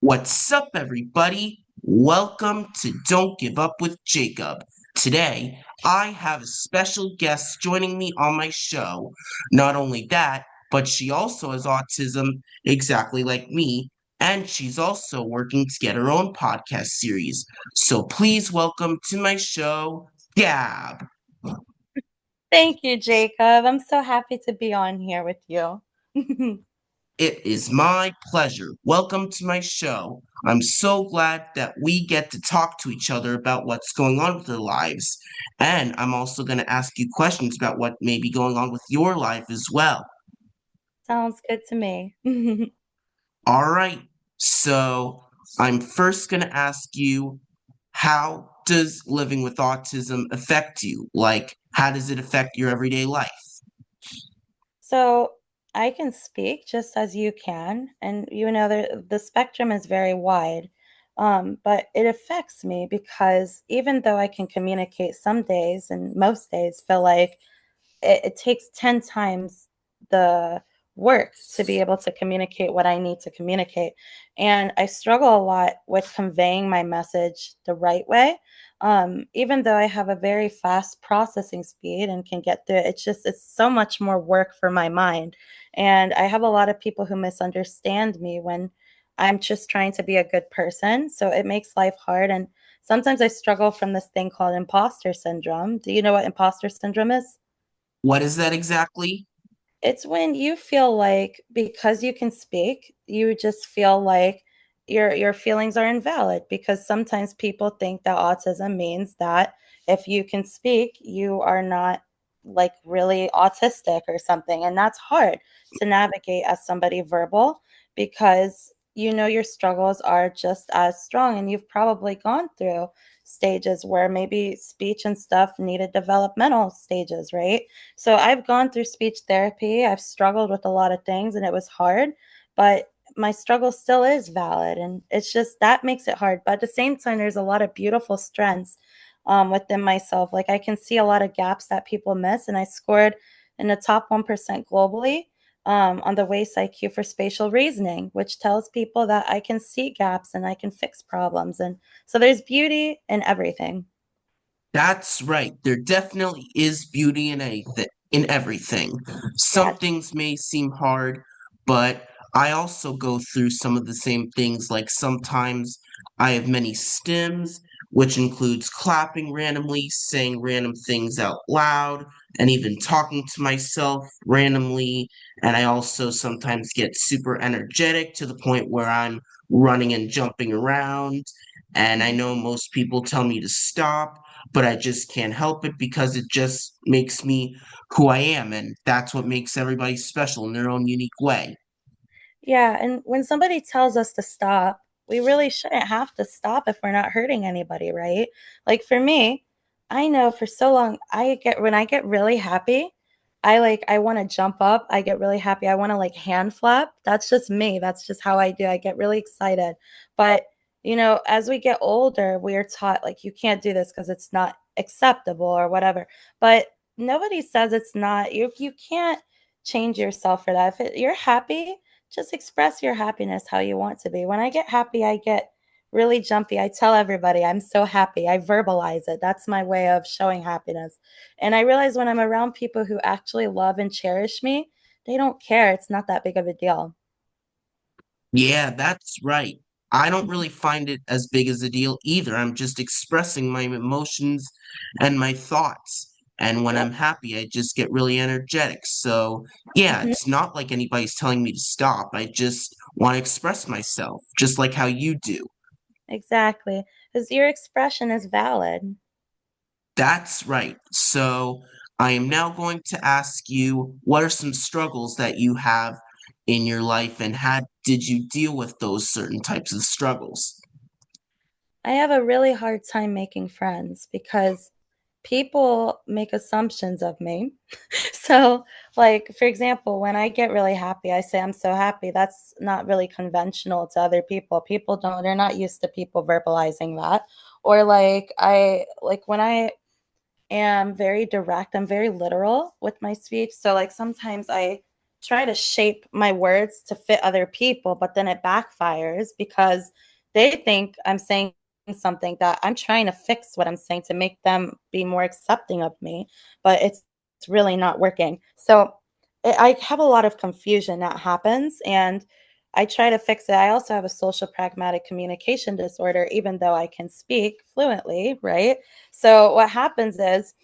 What's up, everybody? Welcome to Don't Give Up with Jacob. Today, I have a special guest joining me on my show. Not only that, but she also has autism exactly like me, and she's also working to get her own podcast series. So please welcome to my show, Gab. Thank you, Jacob. I'm so happy to be on here with you. It is my pleasure. Welcome to my show. I'm so glad that we get to talk to each other about what's going on with our lives. And I'm also going to ask you questions about what may be going on with your life as well. Sounds good to me. All right. So I'm first going to ask you, how does living with autism affect you? Like, how does it affect your everyday life? So I can speak just as you can, and the spectrum is very wide. But it affects me because even though I can communicate some days and most days feel like it takes 10 times the work to be able to communicate what I need to communicate. And I struggle a lot with conveying my message the right way. Even though I have a very fast processing speed and can get through it, it's so much more work for my mind. And I have a lot of people who misunderstand me when I'm just trying to be a good person. So it makes life hard. And sometimes I struggle from this thing called imposter syndrome. Do you know what imposter syndrome is? What is that exactly? It's when you feel like because you can speak, you just feel like your feelings are invalid because sometimes people think that autism means that if you can speak, you are not like really autistic or something. And that's hard to navigate as somebody verbal because you know your struggles are just as strong and you've probably gone through stages where maybe speech and stuff needed developmental stages, right? So I've gone through speech therapy. I've struggled with a lot of things and it was hard, but my struggle still is valid. And it's just that makes it hard. But at the same time, there's a lot of beautiful strengths within myself. Like I can see a lot of gaps that people miss. And I scored in the top 1% globally on the WACE IQ for spatial reasoning, which tells people that I can see gaps and I can fix problems. And so there's beauty in everything. That's right. There definitely is beauty in everything. Yeah. Some things may seem hard, but I also go through some of the same things. Like sometimes I have many stims, which includes clapping randomly, saying random things out loud, and even talking to myself randomly. And I also sometimes get super energetic to the point where I'm running and jumping around. And I know most people tell me to stop, but I just can't help it because it just makes me who I am. And that's what makes everybody special in their own unique way. Yeah, and when somebody tells us to stop, we really shouldn't have to stop if we're not hurting anybody, right? Like for me, I know for so long when I get really happy, I want to jump up. I get really happy. I want to like hand flap. That's just me. That's just how I do. I get really excited. But, as we get older, we are taught like you can't do this because it's not acceptable or whatever. But nobody says it's not. You can't change yourself for that. You're happy, just express your happiness how you want to be. When I get happy, I get really jumpy. I tell everybody I'm so happy. I verbalize it. That's my way of showing happiness. And I realize when I'm around people who actually love and cherish me, they don't care. It's not that big of a deal. Yeah, that's right. I don't really find it as big as a deal either. I'm just expressing my emotions and my thoughts. And when Yep. I'm happy, I just get really energetic. So, yeah, Mhm. it's not like anybody's telling me to stop. I just want to express myself, just like how you do. Exactly. Because your expression is valid. That's right. So I am now going to ask you, what are some struggles that you have in your life, and how did you deal with those certain types of struggles? I have a really hard time making friends because people make assumptions of me. So, like, for example, when I get really happy, I say, I'm so happy. That's not really conventional to other people. They're not used to people verbalizing that. Or, when I am very direct, I'm very literal with my speech. So, like, sometimes I try to shape my words to fit other people, but then it backfires because they think I'm saying something that I'm trying to fix what I'm saying to make them be more accepting of me, but it's really not working. So I have a lot of confusion that happens, and I try to fix it. I also have a social pragmatic communication disorder, even though I can speak fluently, right? So what happens is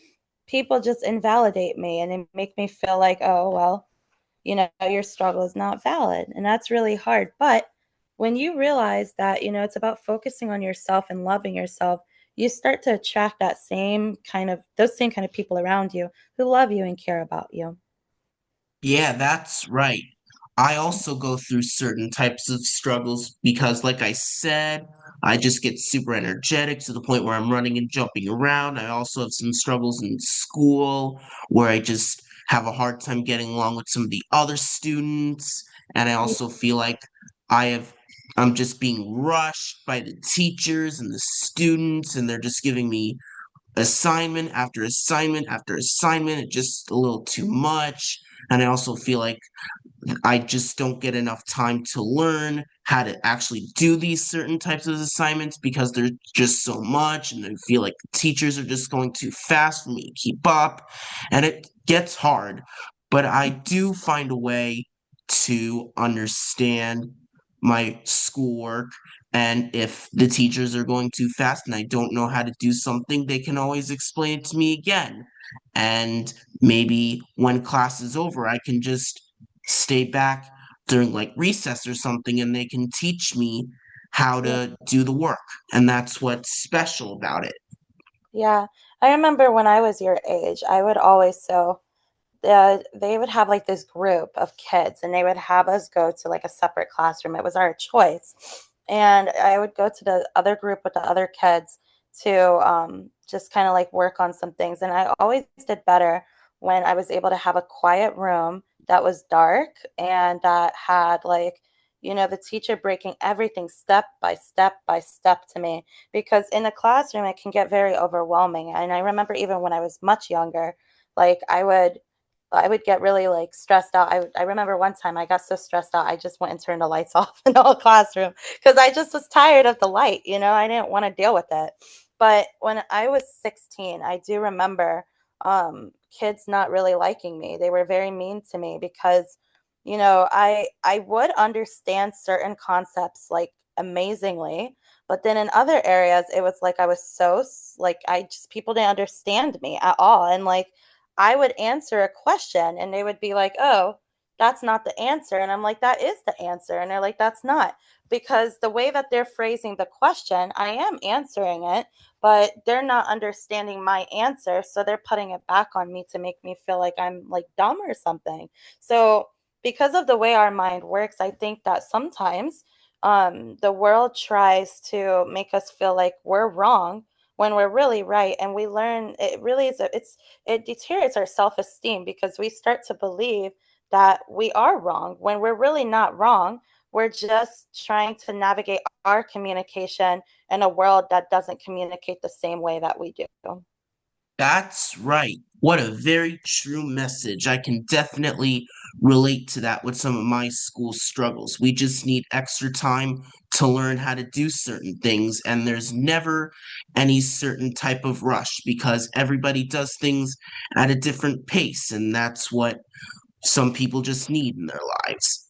people just invalidate me and they make me feel like, oh, well, your struggle is not valid. And that's really hard. But when you realize that, it's about focusing on yourself and loving yourself, you start to attract those same kind of people around you who love you and care about you. Yeah, that's right. I also go through certain types of struggles because, like I said, I just get super energetic to the point where I'm running and jumping around. I also have some struggles in school where I just have a hard time getting along with some of the other students. And I also feel like I have, I'm just being rushed by the teachers and the students, and they're just giving me assignment after assignment after assignment. It's just a little too much. And I also feel like I just don't get enough time to learn how to actually do these certain types of assignments because there's just so much, and I feel like the teachers are just going too fast for me to keep up, and it gets hard. But I do find a way to understand my schoolwork, and if the teachers are going too fast and I don't know how to do something, they can always explain it to me again. And maybe when class is over, I can just stay back during like recess or something and they can teach me how Yeah. to do the work. And that's what's special about it. Yeah. I remember when I was your age, I would always they would have like this group of kids and they would have us go to like a separate classroom. It was our choice. And I would go to the other group with the other kids to just kind of like work on some things. And I always did better when I was able to have a quiet room that was dark and that had like, the teacher breaking everything step by step by step to me. Because in the classroom, it can get very overwhelming. And I remember even when I was much younger, like I would get really like stressed out. I remember one time I got so stressed out, I just went and turned the lights off in the whole classroom because I just was tired of the light. I didn't want to deal with it. But when I was 16, I do remember kids not really liking me. They were very mean to me because, I would understand certain concepts like amazingly, but then in other areas, it was like I was like I just people didn't understand me at all, and like I would answer a question and they would be like, oh, that's not the answer. And I'm like, that is the answer. And they're like, that's not. Because the way that they're phrasing the question, I am answering it, but they're not understanding my answer. So they're putting it back on me to make me feel like I'm like dumb or something. So, because of the way our mind works, I think that sometimes the world tries to make us feel like we're wrong when we're really right, and we learn it really is it deteriorates our self-esteem because we start to believe that we are wrong when we're really not wrong. We're just trying to navigate our communication in a world that doesn't communicate the same way that we do. That's right. What a very true message. I can definitely relate to that with some of my school struggles. We just need extra time to learn how to do certain things, and there's never any certain type of rush because everybody does things at a different pace, and that's what some people just need in their lives.